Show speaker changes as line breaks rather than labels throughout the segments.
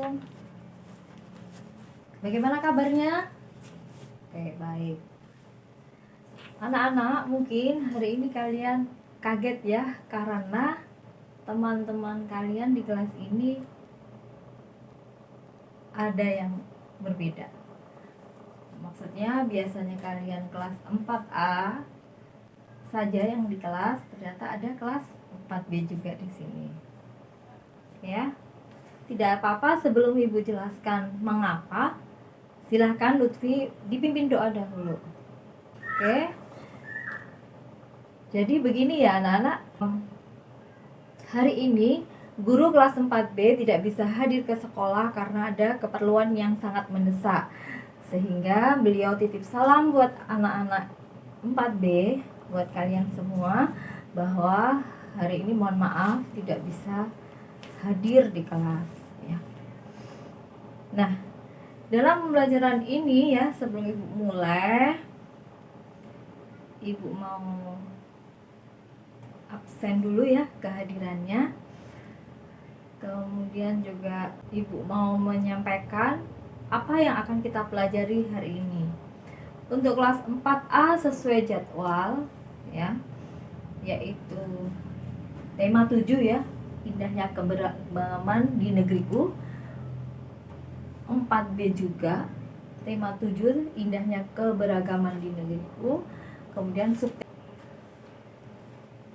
Assalamualaikum. Bagaimana kabarnya? Oke, baik. Anak-anak, mungkin hari ini kalian kaget ya, karena teman-teman kalian di kelas ini ada yang berbeda. Maksudnya biasanya kalian kelas 4A saja yang di kelas, ternyata ada kelas 4B juga di sini. Ya. Tidak apa-apa, sebelum Ibu jelaskan mengapa, silahkan Lutfi dipimpin doa dahulu. Oke. Jadi begini ya anak-anak. Hari ini guru kelas 4B tidak bisa hadir ke sekolah karena ada keperluan yang sangat mendesak. Sehingga beliau titip salam buat anak-anak 4B, buat kalian semua, bahwa hari ini mohon maaf tidak bisa hadir di kelas ya. Nah, dalam pembelajaran ini ya, sebelum Ibu mulai, Ibu mau absen dulu ya kehadirannya. Kemudian juga Ibu mau menyampaikan apa yang akan kita pelajari hari ini. Untuk kelas 4A sesuai jadwal ya, yaitu tema 7 ya, indahnya keberagaman di negeriku. 4B juga tema 7, indahnya keberagaman di negeriku. Kemudian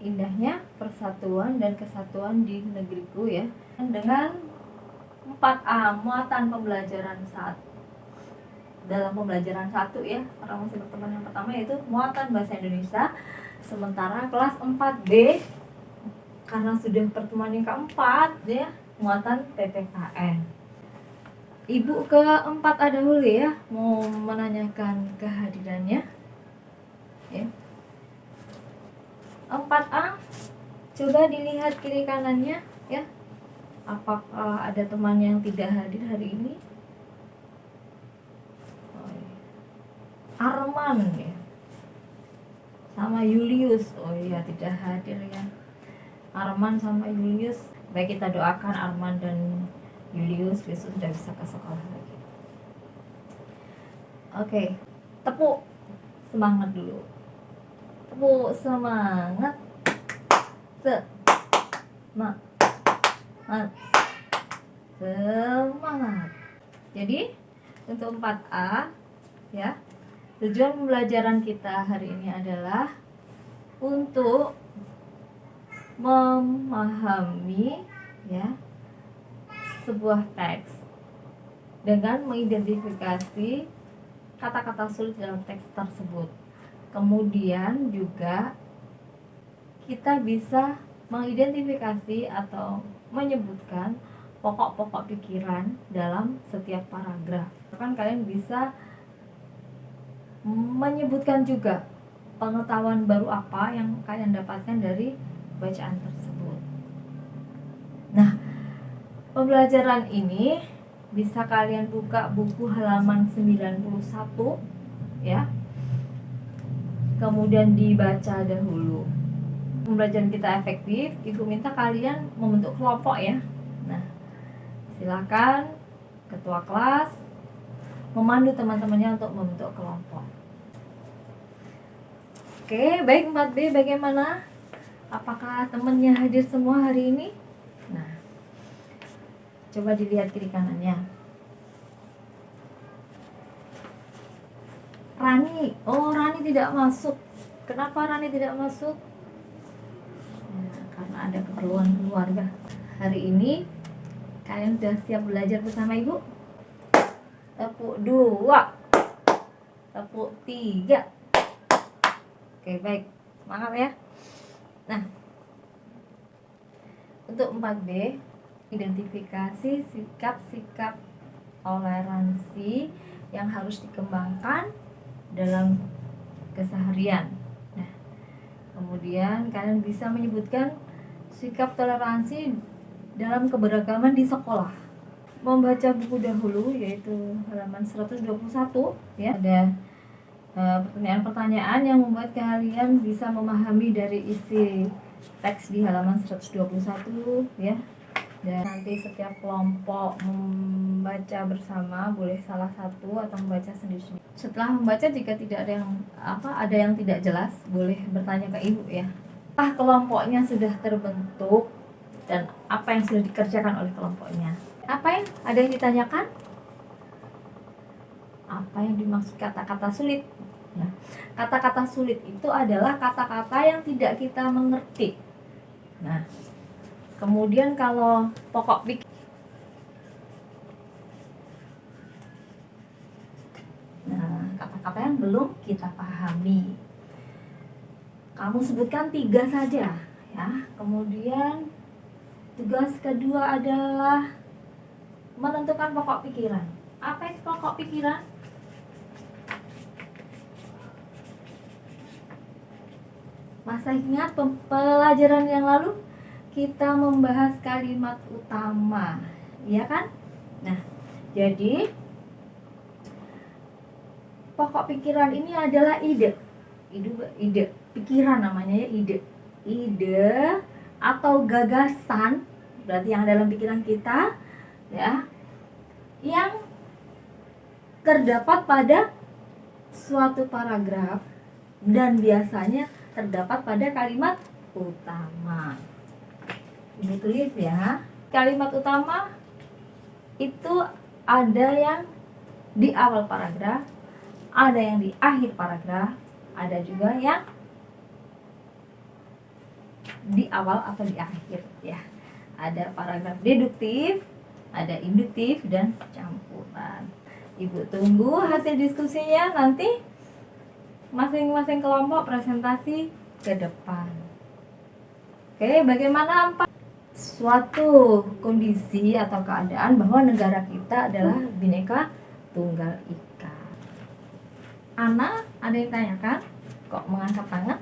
indahnya persatuan dan kesatuan di negeriku ya. Dengan 4A muatan pembelajaran dalam pembelajaran 1 ya, orang masih berteman yang pertama yaitu muatan bahasa Indonesia. Sementara kelas 4B karena sudah pertemuan yang keempat ya, muatan PPKN. Ibu ke-4A dahulu ya, mau menanyakan kehadirannya ya. 4A, coba dilihat kiri kanannya ya, apakah ada teman yang tidak hadir hari ini? Arman ya, sama Julius, oh iya tidak hadir ya. Arman sama Julius, baik, kita doakan Arman dan Julius besok sudah bisa ke sekolah lagi. Oke, tepuk semangat dulu. Tepuk semangat. Semangat. Jadi untuk 4A ya, tujuan pembelajaran kita hari ini adalah untuk memahami ya sebuah teks dengan mengidentifikasi kata-kata sulit dalam teks tersebut. Kemudian juga kita bisa mengidentifikasi atau menyebutkan pokok-pokok pikiran dalam setiap paragraf. Bahkan kalian bisa menyebutkan juga pengetahuan baru apa yang kalian dapatkan dari bacaan tersebut. Nah, pembelajaran ini bisa kalian buka buku halaman 91 ya. Kemudian dibaca dahulu. Pembelajaran kita efektif, Ibu minta kalian membentuk kelompok ya. Nah, silakan ketua kelas memandu teman-temannya untuk membentuk kelompok. Oke, baik 4B, bagaimana? Apakah temannya hadir semua hari ini? Nah, coba dilihat kiri kanannya. Rani, oh Rani tidak masuk. Kenapa Rani tidak masuk? Nah, karena ada keperluan keluarga. Hari ini kalian sudah siap belajar bersama Ibu? Tepuk 2, tepuk 3. Oke, baik, semangat ya. Nah, untuk 4B, identifikasi sikap-sikap toleransi yang harus dikembangkan dalam keseharian. Nah, kemudian kalian bisa menyebutkan sikap toleransi dalam keberagaman di sekolah. Membaca buku dahulu, yaitu halaman 121 ya. Ada pertanyaan-pertanyaan yang membuat kalian bisa memahami dari isi teks di halaman 121 ya. Dan nanti setiap kelompok membaca bersama, boleh salah satu atau membaca sendiri-sendiri. Setelah membaca, jika tidak ada yang tidak jelas, boleh bertanya ke ibu ya. Kelompoknya sudah terbentuk dan apa yang sudah dikerjakan oleh kelompoknya. Ada yang ditanyakan? Apa yang dimaksud kata-kata sulit? Nah, kata-kata sulit itu adalah kata-kata yang tidak kita mengerti. Nah, kemudian kalau pokok pikir, kata-kata yang belum kita pahami. Kamu sebutkan 3 saja ya. Kemudian tugas kedua adalah menentukan pokok pikiran. Apa itu pokok pikiran? Masa ingat pelajaran yang lalu kita membahas kalimat utama, ya kan? Nah, jadi pokok pikiran ini adalah ide, pikiran namanya ya, ide atau gagasan, berarti yang dalam pikiran kita ya, yang terdapat pada suatu paragraf dan biasanya terdapat pada kalimat utama. Ini tulis ya. Kalimat utama itu ada yang di awal paragraf, ada yang di akhir paragraf, ada juga yang di awal atau di akhir ya. Ada paragraf deduktif, ada induktif dan campuran. Ibu tunggu hasil diskusinya nanti masing-masing kelompok presentasi ke depan. Oke, bagaimana suatu kondisi atau keadaan bahwa negara kita adalah Bhinneka Tunggal Ika? Ana, ada yang tanyakan? Kok mengangkat tangan?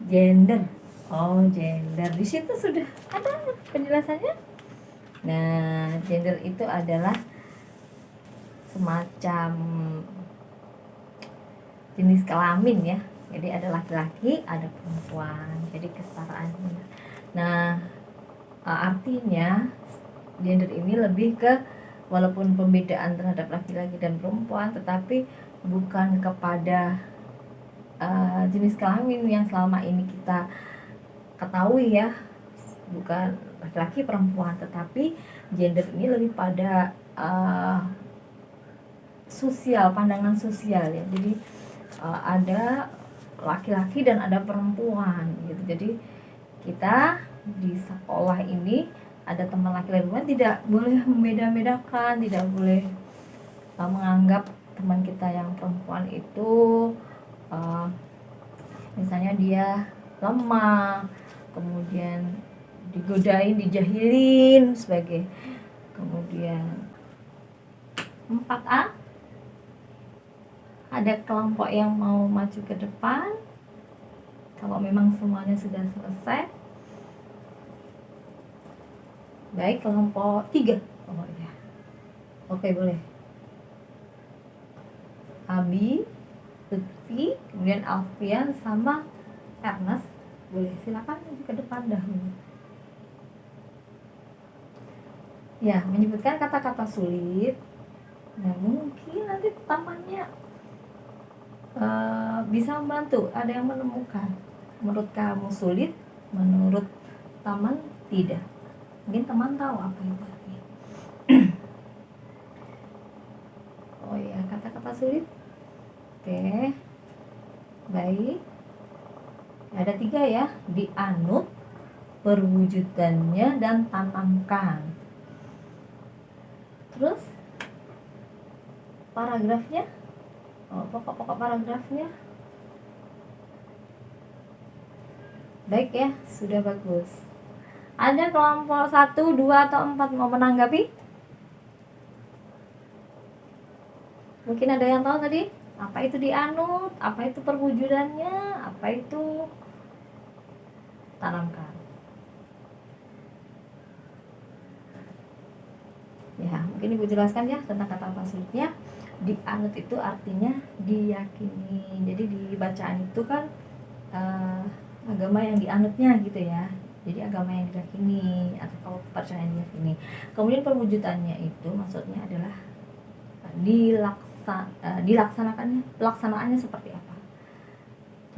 Gender. Oh, gender. Di situ sudah ada penjelasannya. Nah, gender itu adalah semacam jenis kelamin ya. Jadi ada laki-laki, ada perempuan. Jadi kesetaraan. Nah, artinya gender ini lebih ke, walaupun pembedaan terhadap laki-laki dan perempuan, tetapi bukan kepada jenis kelamin yang selama ini kita ketahui ya, bukan laki-laki perempuan, tetapi gender ini lebih pada sosial, pandangan sosial ya. Jadi ada laki-laki dan ada perempuan gitu. Jadi kita di sekolah ini ada teman laki-laki perempuan, tidak boleh membeda-bedakan, tidak boleh menganggap teman kita yang perempuan itu misalnya dia lemah, kemudian digodain, dijahilin sebagai. Kemudian 4A, ada kelompok yang mau maju ke depan kalau memang semuanya sudah selesai. Baik, kelompok 3. Oh ya, oke, boleh. Abi, Lutfi, kemudian Alfian sama Ernest, boleh silakan maju ke depan dahulu. Ya, menyebutkan kata-kata sulit. Nah, mungkin nanti tamannya bisa membantu. Ada yang menemukan. Menurut kamu sulit, menurut taman tidak. Mungkin teman tahu apa itu artinya. Oh ya, kata-kata sulit. Oke, baik. Ada 3 ya, dianut, perwujudannya, dan tanamkan. Terus paragrafnya, pokok-pokok paragrafnya. Baik ya, sudah bagus. Ada kelompok 1, 2, atau 4 mau menanggapi? Mungkin ada yang tahu tadi apa itu dianut, apa itu perwujudannya, apa itu tanamkan. Ya, mungkin Ibu jelaskan ya tentang kata-kata sulitnya. Dianut itu artinya diyakini. Jadi di bacaan itu kan agama yang dianutnya gitu ya. Jadi agama yang diyakini atau kepercayaan yang diyakini. Kemudian perwujudannya itu maksudnya adalah pelaksanaannya seperti apa.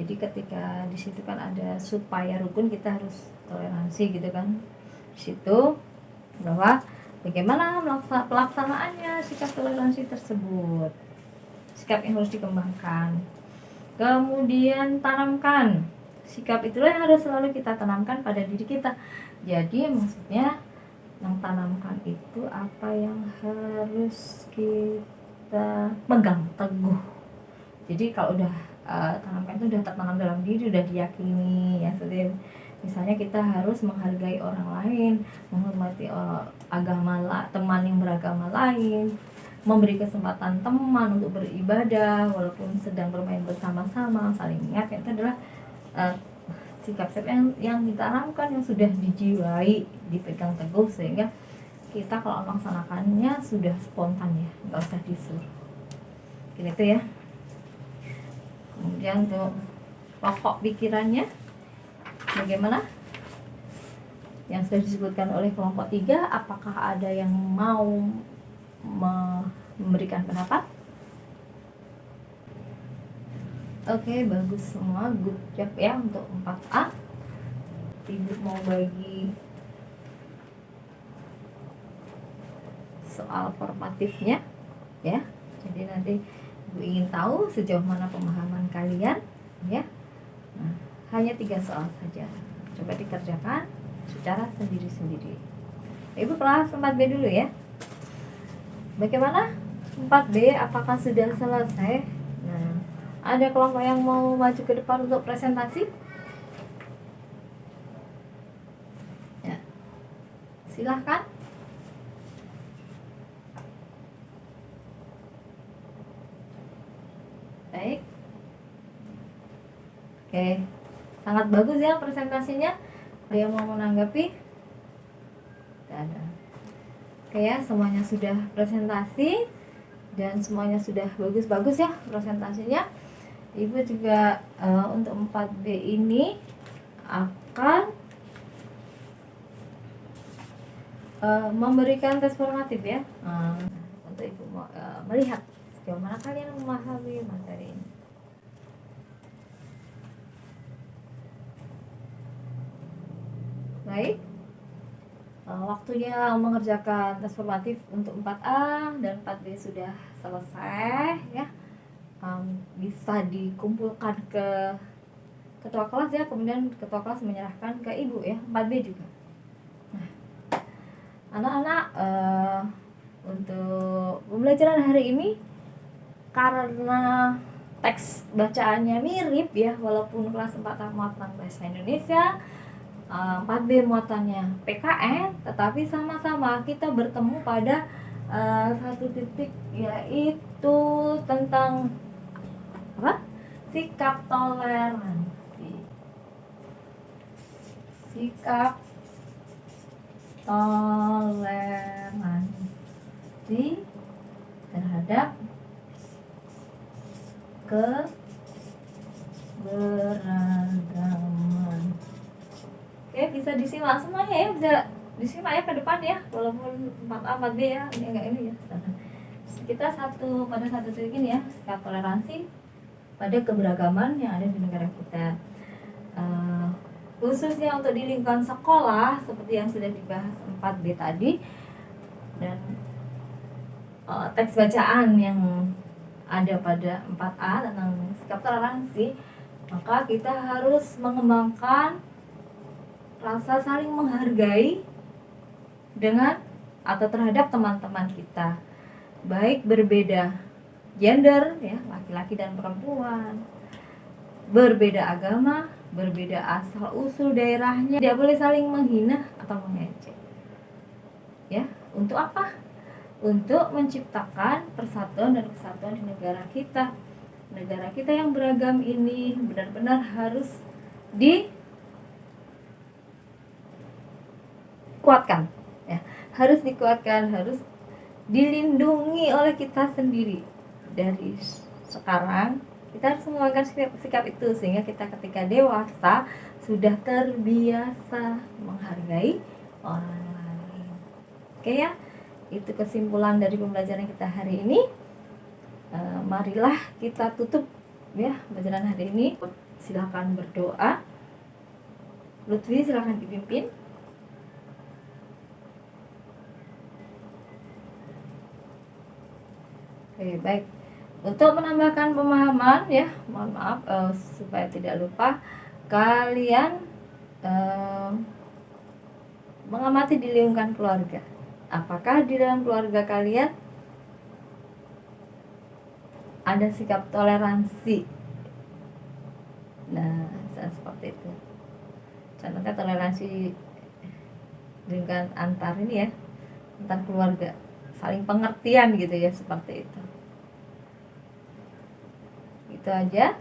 Jadi ketika di situ kan ada supaya rukun, kita harus toleransi gitu kan. Di situ bahwa bagaimana pelaksanaannya sikap toleransi tersebut, sikap yang harus dikembangkan. Kemudian tanamkan sikap, itulah yang harus selalu kita tanamkan pada diri kita. Jadi maksudnya yang tanamkan itu apa yang harus kita pegang teguh. Jadi kalau udah tanamkan itu udah tertanam dalam diri, udah diyakini ya. Misalnya kita harus menghargai orang lain, menghormati teman yang beragama lain, memberi kesempatan teman untuk beribadah walaupun sedang bermain bersama-sama, saling mengingatkan. Itu adalah sikap-sikap yang ditanamkan, yang sudah dijiwai, dipegang teguh, sehingga kita kalau melaksanakannya sudah spontan ya, nggak usah disuruh gitu ya. Kemudian untuk pokok pikirannya bagaimana yang sudah disebutkan oleh kelompok 3, apakah ada yang mau memberikan pendapat? Oke, bagus semua, good job ya untuk 4A. Ibu mau bagi soal formatifnya ya. Jadi nanti Ibu ingin tahu sejauh mana pemahaman kalian ya. Nah, hanya 3 soal saja. Coba dikerjakan secara sendiri-sendiri. Ibu kelas 4B dulu ya. Bagaimana 4B, apakah sudah selesai? Nah, ada kelompok yang mau maju ke depan untuk presentasi? Ya, silahkan. Baik. Oke, sangat bagus ya presentasinya. Ada yang mau menanggapi? Tidak ada. Oke ya, semuanya sudah presentasi dan semuanya sudah bagus-bagus ya presentasinya. Ibu juga untuk 4B ini akan memberikan tes formatif ya, untuk Ibu melihat sejauh mana kalian memahami materi ini. Baik, waktunya mengerjakan tes formatif untuk 4A dan 4B sudah selesai ya. Bisa dikumpulkan ke ketua kelas ya, kemudian ketua kelas menyerahkan ke Ibu ya. 4B juga. Nah, anak-anak, untuk pembelajaran hari ini karena teks bacaannya mirip ya, walaupun kelas 4A muatan bahasa Indonesia, 4B muatannya PKN, tetapi sama-sama kita bertemu pada satu titik, yaitu tentang apa? Sikap toleransi. Sikap toleransi terhadap keberagaman. Oke, bisa disimak semuanya ya, bisa disimak ya ke depan ya, walaupun 4A 4B ya, ini enggak ini ya. Kita pada satu titik ini ya, sikap toleransi pada keberagaman yang ada di negara kita. Khususnya untuk di lingkungan sekolah seperti yang sudah dibahas 4B tadi, dan teks bacaan yang ada pada 4A tentang sikap toleransi, maka kita harus mengembangkan rasa saling menghargai dengan atau terhadap teman-teman kita, baik berbeda gender ya, laki-laki dan perempuan, berbeda agama, berbeda asal usul daerahnya, tidak boleh saling menghina atau mengejek ya. Untuk apa? Untuk menciptakan persatuan dan kesatuan di negara kita. Negara kita yang beragam ini benar-benar harus dikuatkan ya, harus dikuatkan, harus dilindungi oleh kita sendiri. Dari sekarang kita harus mengembangkan sikap itu, sehingga kita ketika dewasa sudah terbiasa menghargai orang lain. Oke ya, itu kesimpulan dari pembelajaran kita hari ini. Marilah kita tutup ya pembelajaran hari ini. Silakan berdoa. Lutfi silakan dipimpin. Oke, baik. Untuk menambahkan pemahaman ya, mohon maaf supaya tidak lupa, kalian mengamati di lingkungan keluarga. Apakah di dalam keluarga kalian ada sikap toleransi? Nah, seperti itu. Contohnya toleransi dengan antar ini ya, antar keluarga, saling pengertian gitu ya, seperti itu. Itu aja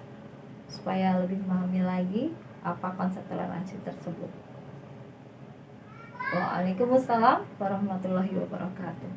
supaya lebih memahami lagi apa konsep toleransi tersebut. Waalaikumsalam warahmatullahi wabarakatuh.